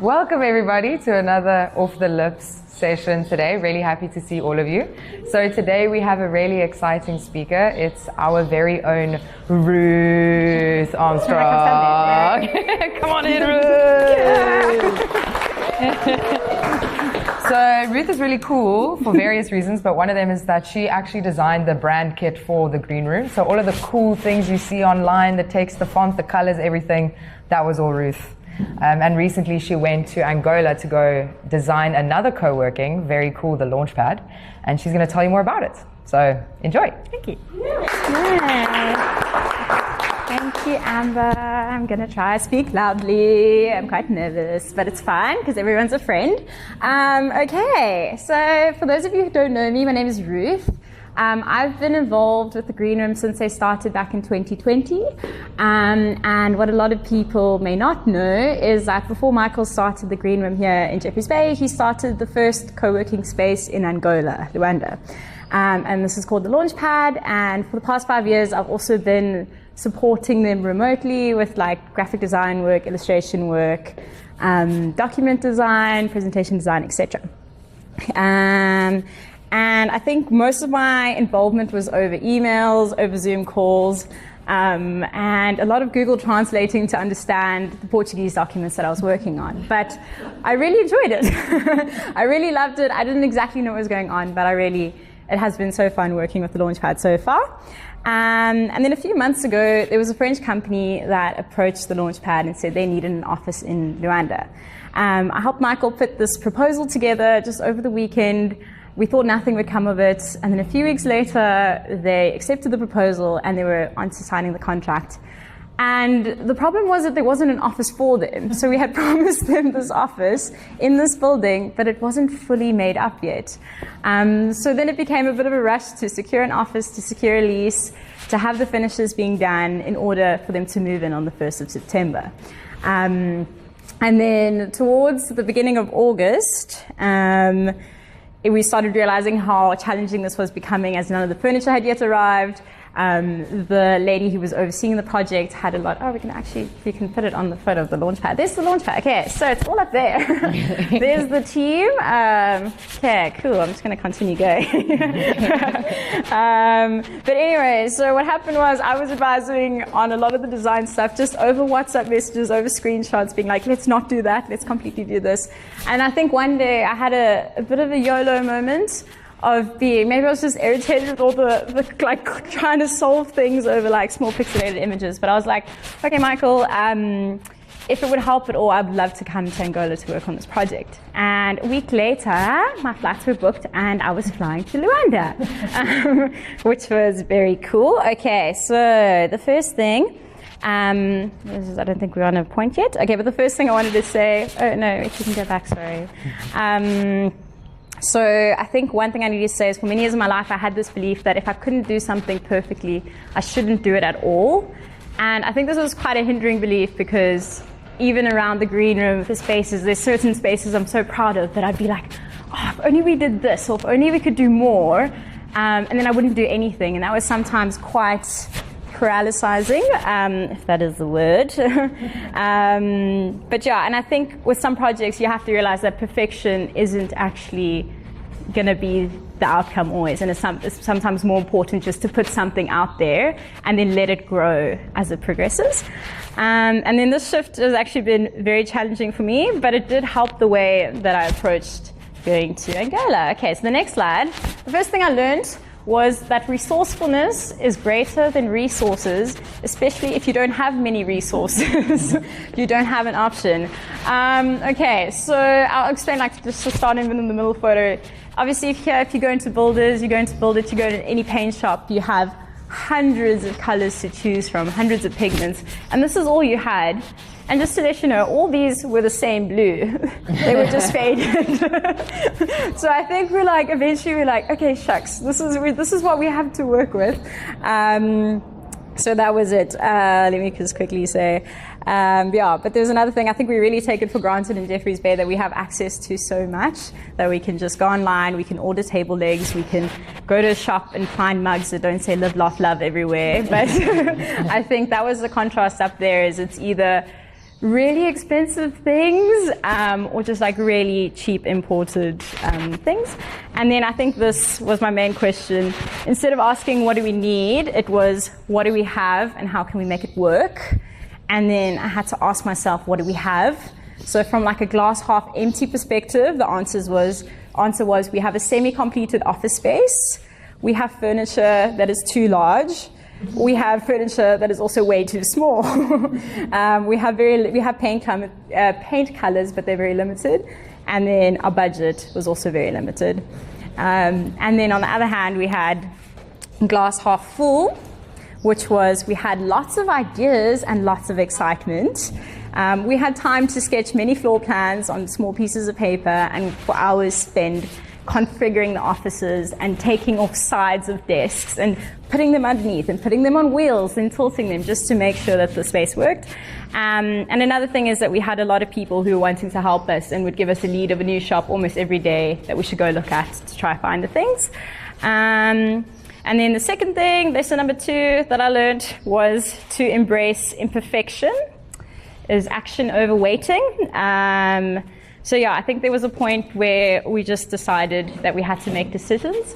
Welcome everybody to another Off the Lips session today. Really happy to see all of you. So today we have a really exciting speaker. It's our very own Ruth Armstrong. Come on in, Ruth. So Ruth is really cool for various reasons, but one of them is that she actually designed the brand kit for the green room. So all of the cool things you see online, the text, the font, the colors, everything, that was all Ruth. And recently she went to Angola to go design another co-working, very cool, the Launchpad, and she's going to tell you more about it. So enjoy. Thank you. Thank you, Amber. I'm going to try to speak loudly. I'm quite nervous, but it's fine because everyone's a friend. Okay, so for those of you who don't know me, my name is Ruth. I've been involved with the Green Room since they started back in 2020. And what a lot of people may not know is that before Michael started the Green Room here in Jeffreys Bay, he started the first co-working space in Angola, Luanda. And this is called the Launchpad. And for the past 5 years, I've also been supporting them remotely with like graphic design work, illustration work, document design, presentation design, etc. And I think most of my involvement was over emails, over Zoom calls, and a lot of Google translating to understand the Portuguese documents that I was working on. But I really enjoyed it. I really loved it. I didn't exactly know what was going on, but it has been so fun working with the Launchpad so far. And then a few months ago, there was a French company that approached the Launchpad and said they needed an office in Luanda. I helped Michael put this proposal together just over the weekend. We thought nothing would come of it, and then a few weeks later, they accepted the proposal and they were on to signing the contract. And the problem was that there wasn't an office for them. So we had promised them this office in this building, but it wasn't fully made up yet. So then it became a bit of a rush to secure an office, to secure a lease, to have the finishes being done in order for them to move in on the 1st of September. And then towards the beginning of August, we started realizing how challenging this was becoming as none of the furniture had yet arrived. The lady who was overseeing the project had a lot. Oh, we can put it on the foot of the Launchpad. There's the Launchpad. Okay, so it's all up there. There's the team. Okay, cool. I'm just going to continue going. But anyway, so what happened was I was advising on a lot of the design stuff just over WhatsApp messages, over screenshots, being like, let's not do that. Let's completely do this. And I think one day I had a bit of a YOLO moment of being, maybe I was just irritated with all the like trying to solve things over like small pixelated images. But I was like, okay, Michael, if it would help at all, I'd love to come to Angola to work on this project. And a week later, my flights were booked and I was flying to Luanda, which was very cool. Okay, so the first thing, I don't think we're on a point yet. Okay, but the first thing I wanted to say, oh no, if you can go back, sorry. So I think one thing I need to say is for many years of my life, I had this belief that if I couldn't do something perfectly, I shouldn't do it at all. And I think this was quite a hindering belief because even around the green room, the spaces, there's certain spaces I'm so proud of that I'd be like, oh, if only we did this, or if only we could do more. And then I wouldn't do anything. And that was sometimes quite paralyzing, if that is the word. But yeah, and I think with some projects, you have to realize that perfection isn't actually going to be the outcome always. And it's sometimes more important just to put something out there and then let it grow as it progresses. And then this shift has actually been very challenging for me, but it did help the way that I approached going to Angola. Okay, so the next slide. The first thing I learned was that resourcefulness is greater than resources, especially if you don't have many resources. You don't have an option. Okay, so I'll explain, like, just to start in the middle photo. Obviously, if you go into Builders, you go to any paint shop, you have hundreds of colors to choose from, hundreds of pigments, and this is all you had. And just to let you know, all these were the same blue. They were just faded. So I think eventually we're like, okay, shucks, this is what we have to work with. So that was it. Let me just quickly say, yeah, but there's another thing. I think we really take it for granted in Jeffreys Bay that we have access to so much that we can just go online, we can order table legs, we can go to a shop and find mugs that don't say live, laugh, love everywhere. But I think that was the contrast up there, is it's either really expensive things or just like really cheap imported things. And then I think this was my main question. Instead of asking what do we need, it was what do we have and how can we make it work? And then I had to ask myself, what do we have? So from like a glass half empty perspective, the answer was we have a semi-completed office space. We have furniture that is too large. We have furniture that is also way too small. We have paint colors, but they're very limited. And then our budget was also very limited. And then on the other hand, we had glass half full, which was we had lots of ideas and lots of excitement. We had time to sketch many floor plans on small pieces of paper and for hours spend configuring the offices and taking off sides of desks and putting them underneath and putting them on wheels and tilting them just to make sure that the space worked. And another thing is that we had a lot of people who were wanting to help us and would give us a lead of a new shop almost every day that we should go look at to try find the things. And then the second thing, lesson number 2 that I learned was to embrace imperfection is action over waiting. So yeah, I think there was a point where we just decided that we had to make decisions.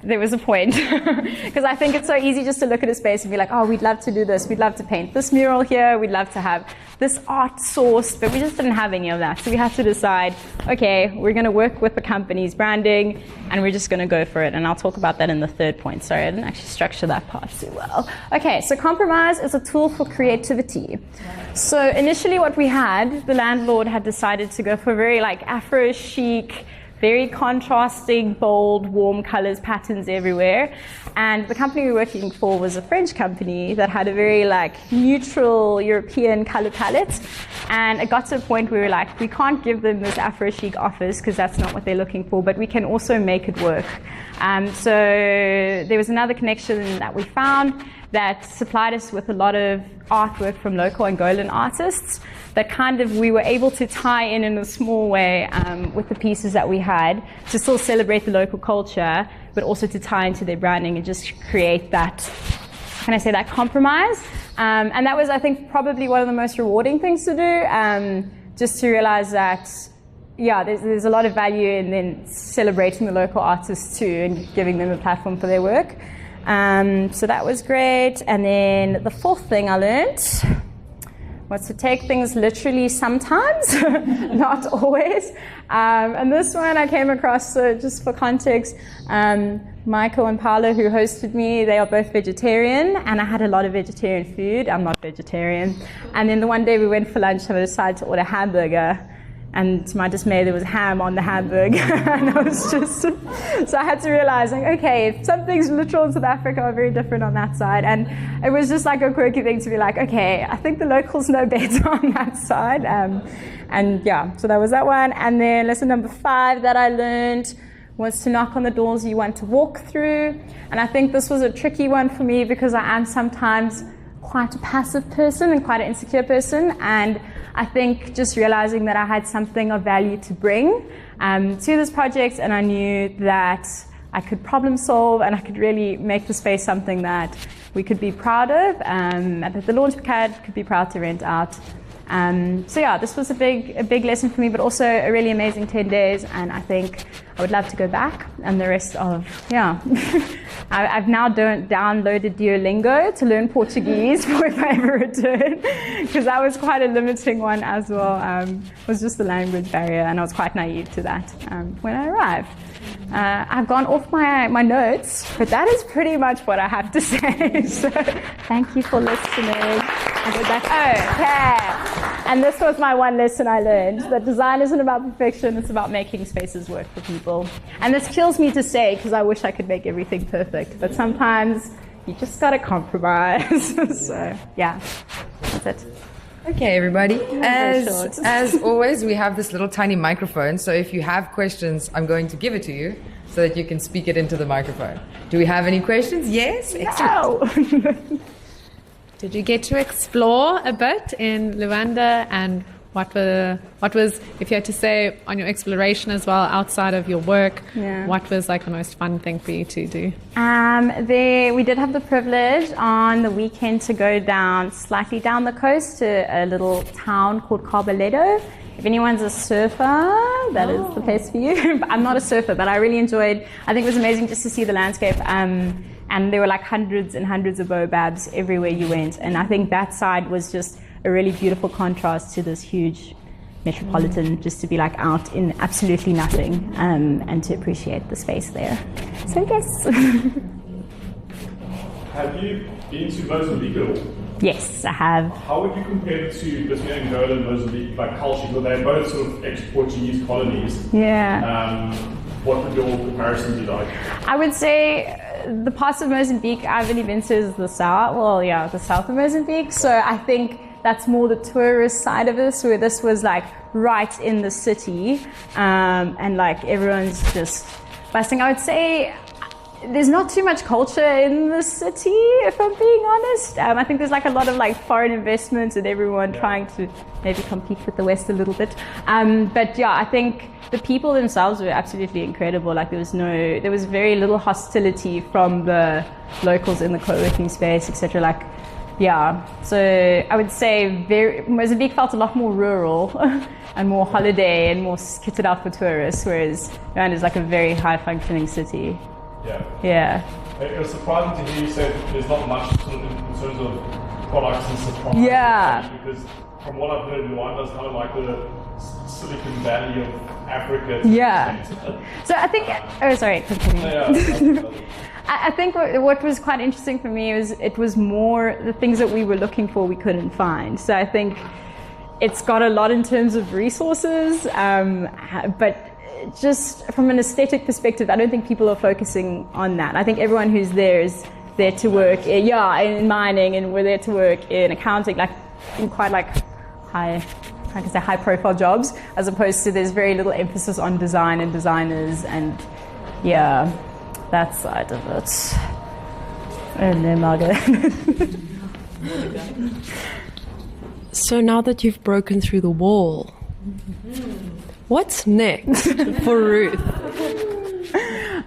There was a point because I think it's so easy just to look at a space and be like, oh, we'd love to do this. We'd love to paint this mural here. We'd love to have this art source, but we just didn't have any of that. So we had to decide, okay, we're going to work with the company's branding and we're just going to go for it. And I'll talk about that in the third point. Sorry, I didn't actually structure that part too well. Okay, so compromise is a tool for creativity. So initially what we had, the landlord had decided to go for very like Afro chic, very contrasting, bold, warm colors, patterns everywhere. And the company we were working for was a French company that had a very like neutral European color palette. And it got to a point where we were like, we can't give them this Afro chic office because that's not what they're looking for, but we can also make it work. So there was another connection that we found that supplied us with a lot of artwork from local Angolan artists that kind of we were able to tie in a small way with the pieces that we had to still celebrate the local culture, but also to tie into their branding and just create that, can I say, that compromise. And that was, I think, probably one of the most rewarding things to do, just to realize that, yeah, there's a lot of value in then celebrating the local artists too and giving them a platform for their work. So that was great. And then the fourth thing I learned was to take things literally sometimes, not always. And this one I came across, so just for context, Michael and Paolo, who hosted me, they are both vegetarian, and I had a lot of vegetarian food. I'm not vegetarian. And then the one day we went for lunch and I decided to order hamburger. And to my dismay, there was ham on the hamburger. And I was just, so I had to realize, like, okay, some things literal in South Africa are very different on that side. And it was just like a quirky thing to be like, okay, I think the locals know better on that side. And yeah, so that was that one. And then lesson number 5 that I learned was to knock on the doors you want to walk through. And I think this was a tricky one for me because I am sometimes quite a passive person and quite an insecure person. And I think just realizing that I had something of value to bring to this project, and I knew that I could problem solve and I could really make the space something that we could be proud of, and that the Launchpad could be proud to rent out. So yeah, this was a big lesson for me, but also a really amazing 10 days, and I think I would love to go back. And the rest of, yeah, I've now downloaded Duolingo to learn Portuguese for if I ever return, because that was quite a limiting one as well. It was just the language barrier, and I was quite naive to that when I arrived. I've gone off my notes, but that is pretty much what I have to say. So thank you for listening. Okay. And this was my one lesson I learned, that design isn't about perfection, it's about making spaces work for people. And this kills me to say, because I wish I could make everything perfect, but sometimes you just gotta compromise. So yeah, that's it. Okay, everybody. As always, we have this little tiny microphone. So if you have questions, I'm going to give it to you so that you can speak it into the microphone. Do we have any questions? Yes? Excellent. Did you get to explore a bit in Luanda, and What was, if you had to say on your exploration as well, outside of your work, what was like the most fun thing for you to do? We did have the privilege on the weekend to go slightly down the coast to a little town called Carboledo. If anyone's a surfer, that is the place for you. I'm not a surfer, but I really enjoyed, I think it was amazing just to see the landscape. And there were like hundreds and hundreds of baobabs everywhere you went. And I think that side was just a really beautiful contrast to this huge metropolitan, just to be like out in absolutely nothing, and to appreciate the space there. So yes. Have you been to Mozambique at all? Yes, I have. How would you compare the two between Angola and Mozambique, like culture? Because they're both sort of ex-Portuguese colonies. Yeah. What would your comparison be like? I would say the parts of Mozambique I've only been to is the south. Well, yeah, the south of Mozambique. So I think that's more the tourist side of this, where this was like right in the city, and like everyone's just busting. I would say there's not too much culture in the city, if I'm being honest. I think there's like a lot of like foreign investment and everyone trying to maybe compete with the West a little bit. But yeah, I think the people themselves were absolutely incredible. Like there was very little hostility from the locals in the co-working space, etc. Like, yeah, so I would say Mozambique felt a lot more rural and more holiday and more kitted out for tourists, whereas Uganda is like a very high-functioning city. Yeah. It was surprising to hear you say that there's not much sort of in terms of products and supplies. Yeah. Because from what I've heard, Rwanda is kind of like the Silicon Valley of Africa. Yeah. So I think, sorry, continue. Yeah. I think what was quite interesting for me was it was more the things that we were looking for we couldn't find. So I think it's got a lot in terms of resources, but just from an aesthetic perspective, I don't think people are focusing on that. I think everyone who's there is there to work, in mining, and we're there to work in accounting, like in quite like high profile jobs, as opposed to there's very little emphasis on design and designers and that side of it. And then Margaret. So now that you've broken through the wall, what's next for Ruth?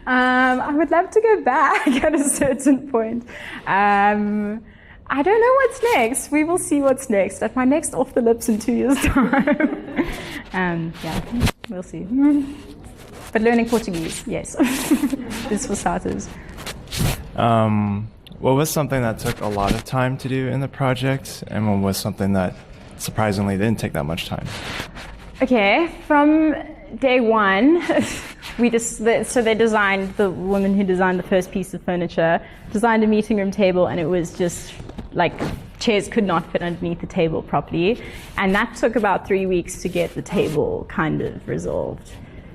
I would love to go back at a certain point. I don't know what's next. We will see what's next. At my next Off the Lips in 2 years' time. We'll see. But learning Portuguese, yes. This for starters. What was something that took a lot of time to do in the project, and what was something that surprisingly didn't take that much time? Okay, from day one, they designed, the woman who designed the first piece of furniture, designed a meeting room table, and it was just like chairs could not fit underneath the table properly. And that took about 3 weeks to get the table kind of resolved.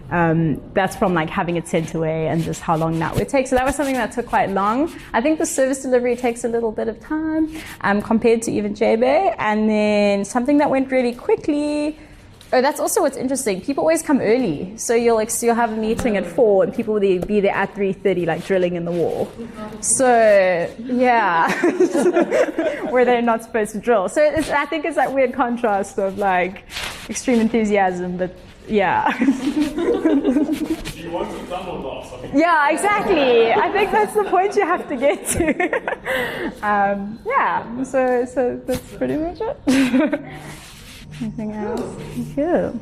That's from like having it sent away and just how long that would take. So that was something that took quite long. I think the service delivery takes a little bit of time compared to even JB. And then something that went really quickly. Oh, that's also what's interesting. People always come early. So you'll have a meeting at 4 and people will be there at 3:30, like drilling in the wall. So, yeah, where they're not supposed to drill. So I think it's that weird contrast of like extreme enthusiasm, but yeah. Do you want to done or not? Yeah, exactly. I think that's the point you have to get to. So that's pretty much it. Anything else? Cool.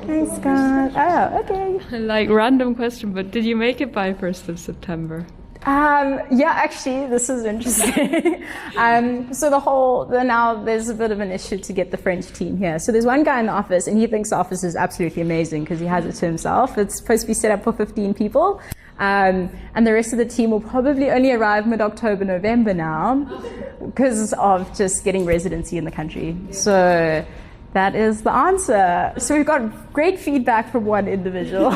Thanks, Scott. Oh, okay. Like random question, but did you make it by 1st of September? Actually, this is interesting. So now there's a bit of an issue to get the French team here. So there's one guy in the office, and he thinks the office is absolutely amazing because he has it to himself. It's supposed to be set up for 15 people. And the rest of the team will probably only arrive mid-October, November now because of just getting residency in the country. So that is the answer. So we've got great feedback from one individual,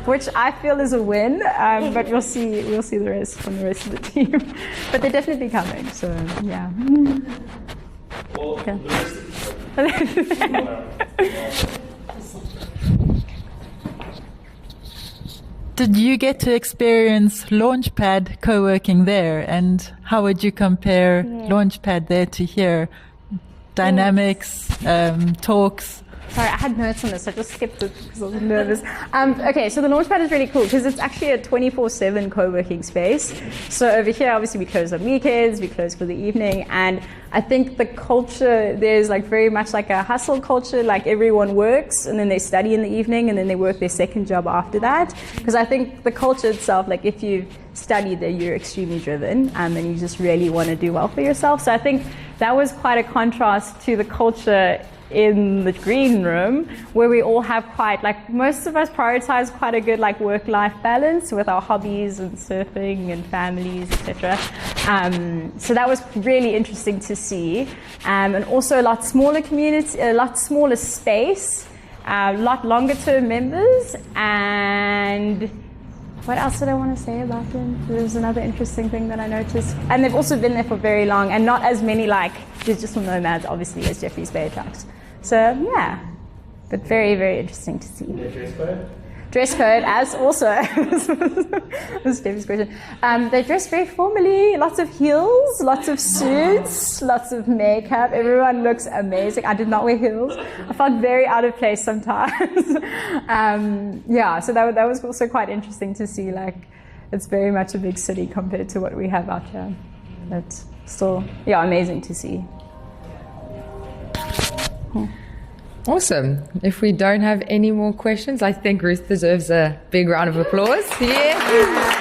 which I feel is a win. But we'll see the rest from the rest of the team. But they're definitely coming. So yeah. Well, yeah. Did you get to experience Launchpad co-working there? And how would you compare Launchpad there to here? dynamics, talks. Sorry, I had notes on this. I just skipped it because I was nervous. Okay, so the Launchpad is really cool because it's actually a 24/7 co-working space. So over here, obviously, we close on weekends, we close for the evening, and I think the culture, there's like very much like a hustle culture, like everyone works and then they study in the evening and then they work their second job after that. Because I think the culture itself, like if you've studied there, you're extremely driven and you just really want to do well for yourself. So I think that was quite a contrast to the culture in the green room, where we all have quite, like most of us prioritize quite a good like work-life balance with our hobbies and surfing and families, etc. So that was really interesting to see, and also a lot smaller community, a lot smaller space, a lot longer term members. And what else did I want to say about them? There was another interesting thing that I noticed, and they've also been there for very long, and not as many like digital nomads, obviously, as Jeffrey's Bay trucks. So yeah, but very, very interesting to see. Dress code? Dress code, as also, this is David's question. They dress very formally, lots of heels, lots of suits, lots of makeup. Everyone looks amazing. I did not wear heels. I felt very out of place sometimes. Yeah, so that was also quite interesting to see. Like, it's very much a big city compared to what we have out here. But still, yeah, amazing to see. Awesome. If we don't have any more questions, I think Ruth deserves a big round of applause. Yeah.